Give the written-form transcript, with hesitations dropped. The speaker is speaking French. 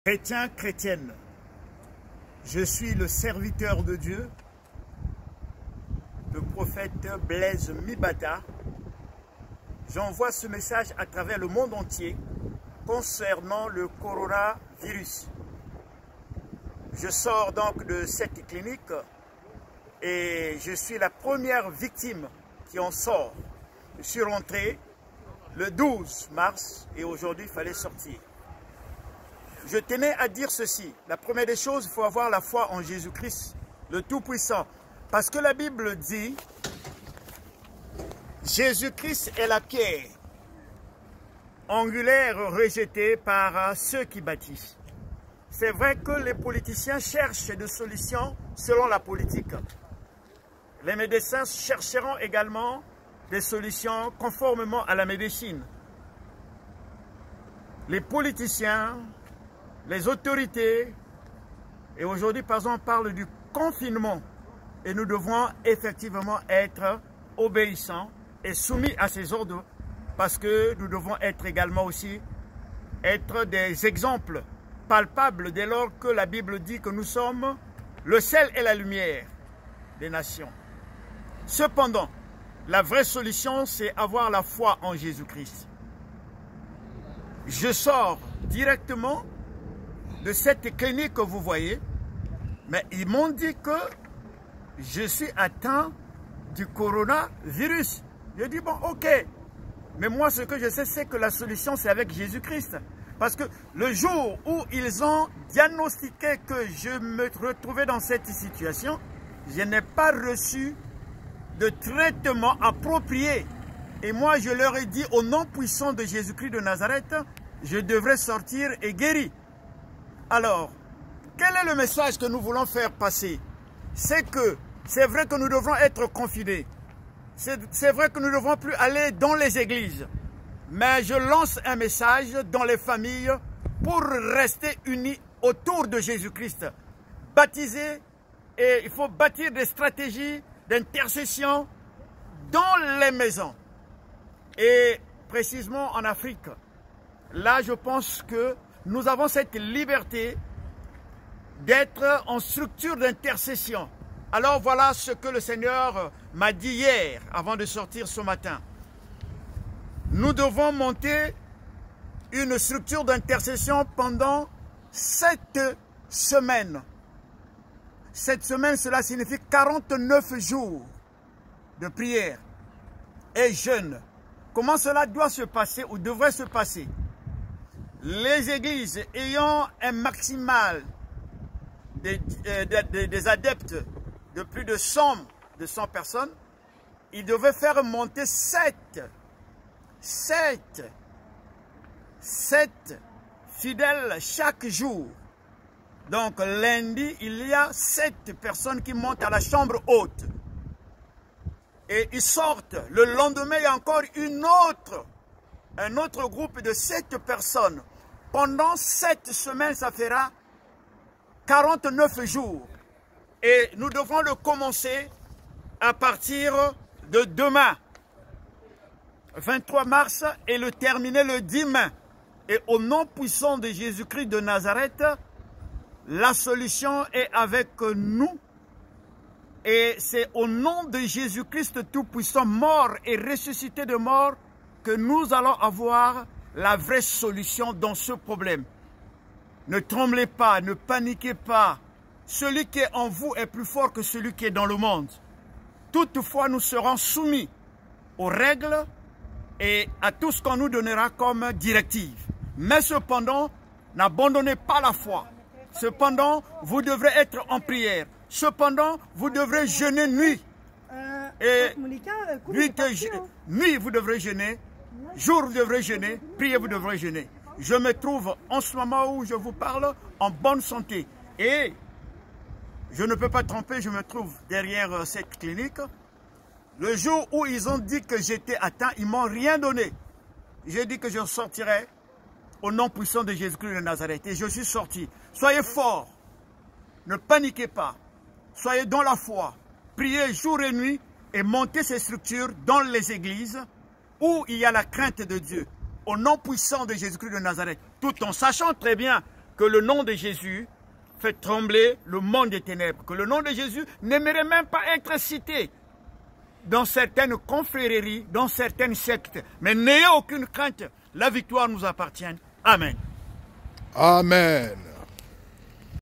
Chrétiens, chrétiennes, je suis le serviteur de Dieu, le prophète Blaise Mibata. J'envoie ce message à travers le monde entier concernant le coronavirus. Je sors donc de cette clinique et je suis la première victime qui en sort. Je suis rentré le 12 mars et aujourd'hui il fallait sortir. Je tenais à dire ceci. La première des choses, il faut avoir la foi en Jésus-Christ, le Tout-Puissant. Parce que la Bible dit, Jésus-Christ est la pierre angulaire rejetée par ceux qui bâtissent. C'est vrai que les politiciens cherchent des solutions selon la politique. Les médecins chercheront également des solutions conformément à la médecine. Les politiciens, les autorités, et aujourd'hui par exemple on parle du confinement, et nous devons effectivement être obéissants et soumis à ces ordres, parce que nous devons être également aussi être des exemples palpables dès lors que la Bible dit que nous sommes le sel et la lumière des nations. Cependant, la vraie solution, c'est avoir la foi en Jésus-Christ. Je sors directement de cette clinique que vous voyez, mais ils m'ont dit que je suis atteint du coronavirus. Je dis bon, ok, mais moi ce que je sais, c'est que la solution c'est avec Jésus-Christ. Parce que le jour où ils ont diagnostiqué que je me retrouvais dans cette situation, je n'ai pas reçu de traitement approprié. Et moi je leur ai dit au nom puissant de Jésus-Christ de Nazareth, je devrais sortir et guéri. Alors, quel est le message que nous voulons faire passer? C'est que c'est vrai que nous devrons être confinés. C'est vrai que nous ne devrons plus aller dans les églises. Mais je lance un message dans les familles pour rester unis autour de Jésus-Christ. Baptiser, et il faut bâtir des stratégies d'intercession dans les maisons. Et précisément en Afrique. Là, je pense que nous avons cette liberté d'être en structure d'intercession. Alors voilà ce que le Seigneur m'a dit hier, avant de sortir ce matin. Nous devons monter une structure d'intercession pendant 7 semaines. 7 semaines, cela signifie 49 jours de prière et jeûne. Comment cela doit se passer ou devrait se passer? Les églises ayant un maximal des adeptes de plus de 100 personnes, ils devaient faire monter 7 fidèles chaque jour. Donc lundi, il y a 7 personnes qui montent à la chambre haute. Et ils sortent. Le lendemain, il y a encore un autre groupe de 7 personnes. Pendant 7 semaines, ça fera 49 jours. Et nous devrons le commencer à partir de demain, 23 mars, et le terminer le 10 mai. Et au nom puissant de Jésus-Christ de Nazareth, la solution est avec nous. Et c'est au nom de Jésus-Christ Tout-Puissant, mort et ressuscité de mort, que nous allons avoir la vraie solution dans ce problème. Ne tremblez pas, ne paniquez pas. Celui qui est en vous est plus fort que celui qui est dans le monde. Toutefois, nous serons soumis aux règles et à tout ce qu'on nous donnera comme directive. Mais cependant, n'abandonnez pas la foi. Cependant, vous devrez être en prière. Cependant, vous devrez jeûner nuit. Et nuit, vous devrez jeûner. Jour, vous devrez jeûner. Prier, vous devrez jeûner. Je me trouve en ce moment où je vous parle en bonne santé. Et je ne peux pas tromper, je me trouve derrière cette clinique. Le jour où ils ont dit que j'étais atteint, ils ne m'ont rien donné. J'ai dit que je sortirais au nom puissant de Jésus-Christ de Nazareth. Et je suis sorti. Soyez forts. Ne paniquez pas. Soyez dans la foi. Priez jour et nuit et montez ces structures dans les églises où il y a la crainte de Dieu. Au nom puissant de Jésus-Christ de Nazareth. Tout en sachant très bien que le nom de Jésus fait trembler le monde des ténèbres, que le nom de Jésus n'aimerait même pas être cité dans certaines confréries, dans certaines sectes. Mais n'ayez aucune crainte, la victoire nous appartient. Amen. Amen.